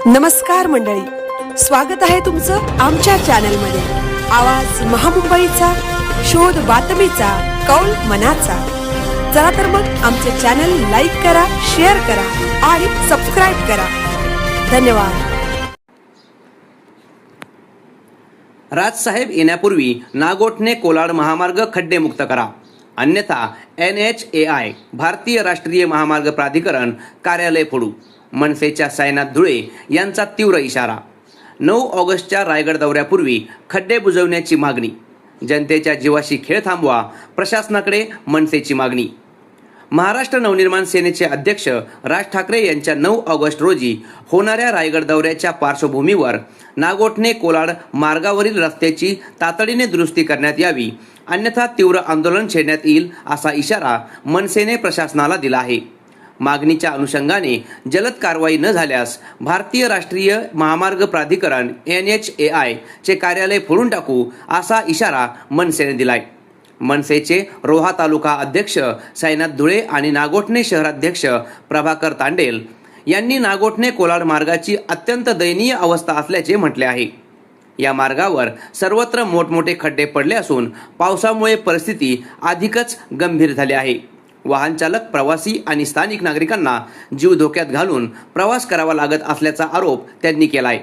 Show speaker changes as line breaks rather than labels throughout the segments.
नमस्कार मंडळी, स्वागत आहे तुमचं आमच्या चॅनलमध्ये। आवाज महामुंबईचा, शोध बातमीचा, कौल मनाचा। चला तर मग आमचे चॅनल लाईक करा, शेअर करा आणि सबस्क्राइब करा। धन्यवाद।
राजसाहेब येण्यापूर्वी नागोठणे कोलाड महामार्ग खड्डेमुक्त करा, अन्यथा NHAI भारतीय राष्ट्रीय महामार्ग प्राधिकरण कार्यालय फोडू। मनसेच्या साईनाथ धुळे यांचा तीव्र इशारा। 9 ऑगस्टच्या रायगड दौऱ्यापूर्वी खड्डे बुजवण्याची मागणी। जनतेच्या जीवाशी खेळ थांबवा, प्रशासनाकडे मनसेची मागणी। महाराष्ट्र नवनिर्माण सेनेचे अध्यक्ष राज ठाकरे यांच्या 9 ऑगस्ट रोजी होणाऱ्या रायगड दौऱ्याच्या पार्श्वभूमीवर नागोठणे कोलाड मार्गावरील रस्त्याची तातडीने दुरुस्ती करण्यात यावी, अन्यथा तीव्र आंदोलन छेडण्यात येईल असा इशारा मनसेने प्रशासनाला दिला आहे। मागणीच्या अनुषंगाने जलद कारवाई न झाल्यास भारतीय राष्ट्रीय महामार्ग प्राधिकरण NHAI चे कार्यालय फोडून टाकू असा इशारा मनसेने दिलाय। मनसेचे रोहा तालुका अध्यक्ष साईनाथ धुळे आणि नागोठणे शहराध्यक्ष प्रभाकर तांडेल यांनी नागोठणे कोलाड मार्गाची अत्यंत दयनीय अवस्था असल्याचे म्हटले आहे। या मार्गावर सर्वत्र मोठमोठे खड्डे पडले असून पावसामुळे परिस्थिती अधिकच गंभीर झाली आहे। वाहन चालक, प्रवासी आणि स्थानिक नागरिकांना जीव धोक्यात घालून प्रवास करावा लागत असल्याचा आरोप त्यांनी केलाय।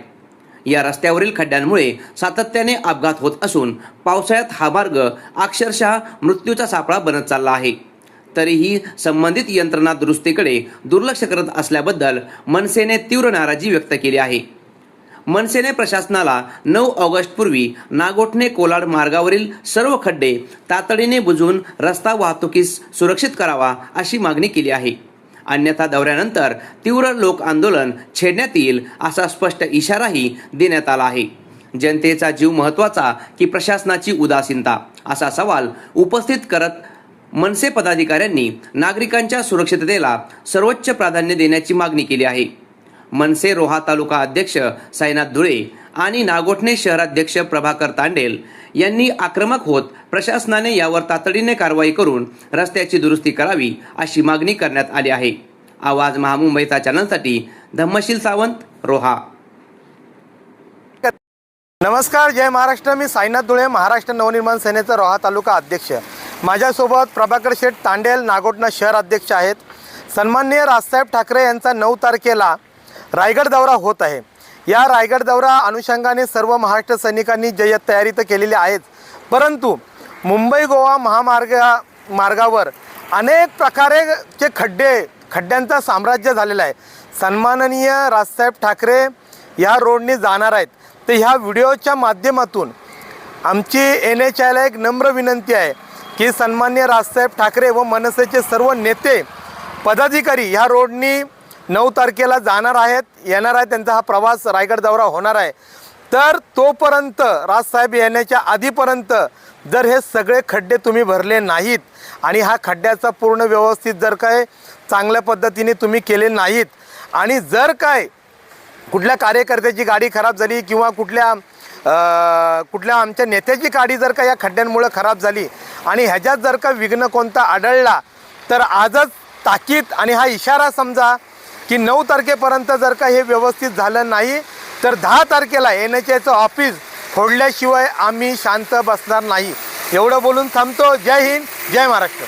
या रस्त्यावरील खड्ड्यांमुळे सातत्याने अपघात होत असून पावसाळ्यात हा मार्ग अक्षरशः मृत्यूचा सापळा बनत चालला आहे। तरीही संबंधित यंत्रणा दुरुस्तीकडे दुर्लक्ष करत असल्याबद्दल मनसेने तीव्र नाराजी व्यक्त केली आहे। मनसेने प्रशासनाला 9 ऑगस्ट पूर्वी नागोठणे कोलाड मार्गावरील सर्व खड्डे तातडीने बुजवून रस्ता वाहतुकीस सुरक्षित करावा अशी मागणी केली आहे, अन्यथा दौऱ्यानंतर तीव्र लोक आंदोलन छेडण्यात येईल असा स्पष्ट इशाराही देण्यात आला आहे। जनतेचा जीव महत्त्वाचा की प्रशासनाची उदासीनता असा सवाल उपस्थित करत मनसे पदाधिकाऱ्यांनी नागरिकांच्या सुरक्षिततेला सर्वोच्च प्राधान्य देण्याची मागणी केली आहे। मनसे रोहा तालुका अध्यक्ष साईनाथ धुळे आणि नागोठणे शहराध्यक्ष प्रभाकर तांडेल यांनी आक्रमक होत प्रशासनाने यावर तातडीने कारवाई करून रस्त्याची दुरुस्ती करावी अशी मागणी करण्यात आली आहे। आवाज महामुंबईचा चॅनलसाठी धम्मशील सावंत, रोहा।
नमस्कार, जय महाराष्ट्र। मी साईनाथ धुळे, महाराष्ट्र नवनिर्माण सेनेचा रोहा तालुका अध्यक्ष। माझ्यासोबत प्रभाकर शेठ तांडेल, नागोठणे शहर अध्यक्ष आहेत। सन्माननीय राजसाहेब ठाकरे यांचा 9 तारखेला रायगड दौरा होत आहे। या रायगड दौरा अनुषंगाने सर्व महाराष्ट्र सैनिकांनी जय्यत तयारी तर केलेली आहेच, परंतु मुंबई गोवा मार्गावर अनेक प्रकारचे खड्ड्यांचं साम्राज्य झालेलं आहे। सन्माननीय राजसाहेब ठाकरे या रोडने जाणार आहेत, तर ह्या व्हिडिओच्या माध्यमातून आमची NHAIला एक नम्र विनंती आहे की सन्माननीय राजसाहेब ठाकरे व मनसेचे सर्व नेते पदाधिकारी ह्या रोडनी 9 तारखेला जाणार आहेत, येणार आहे। त्यांचा हा प्रवास रायगड दौरा होणार आहे। तर तोपर्यंत राजसाहेब येण्याच्या आधीपर्यंत जर हे सगळे खड्डे तुम्ही भरले नाहीत आणि हा खड्ड्याचा पूर्ण व्यवस्थित जर काय चांगल्या पद्धतीने तुम्ही केले नाहीत आणि जर काय कुठल्या कार्यकर्त्याची गाडी खराब झाली किंवा कुठल्या आमच्या नेत्याची गाडी जर का या खड्ड्यांमुळे खराब झाली आणि ह्याच्यात जर का विघ्न कोणता आढळला तर आजच ताकीद आणि हा इशारा समजा की 9 तारखेपर्यंत जर का हे व्यवस्थित झालं नाही तर 10 तारखेला NHAIचं ऑफिस फोडल्याशिवाय आम्ही शांत बसणार नाही। एवढं बोलून थांबतो। जय हिंद, जय महाराष्ट्र।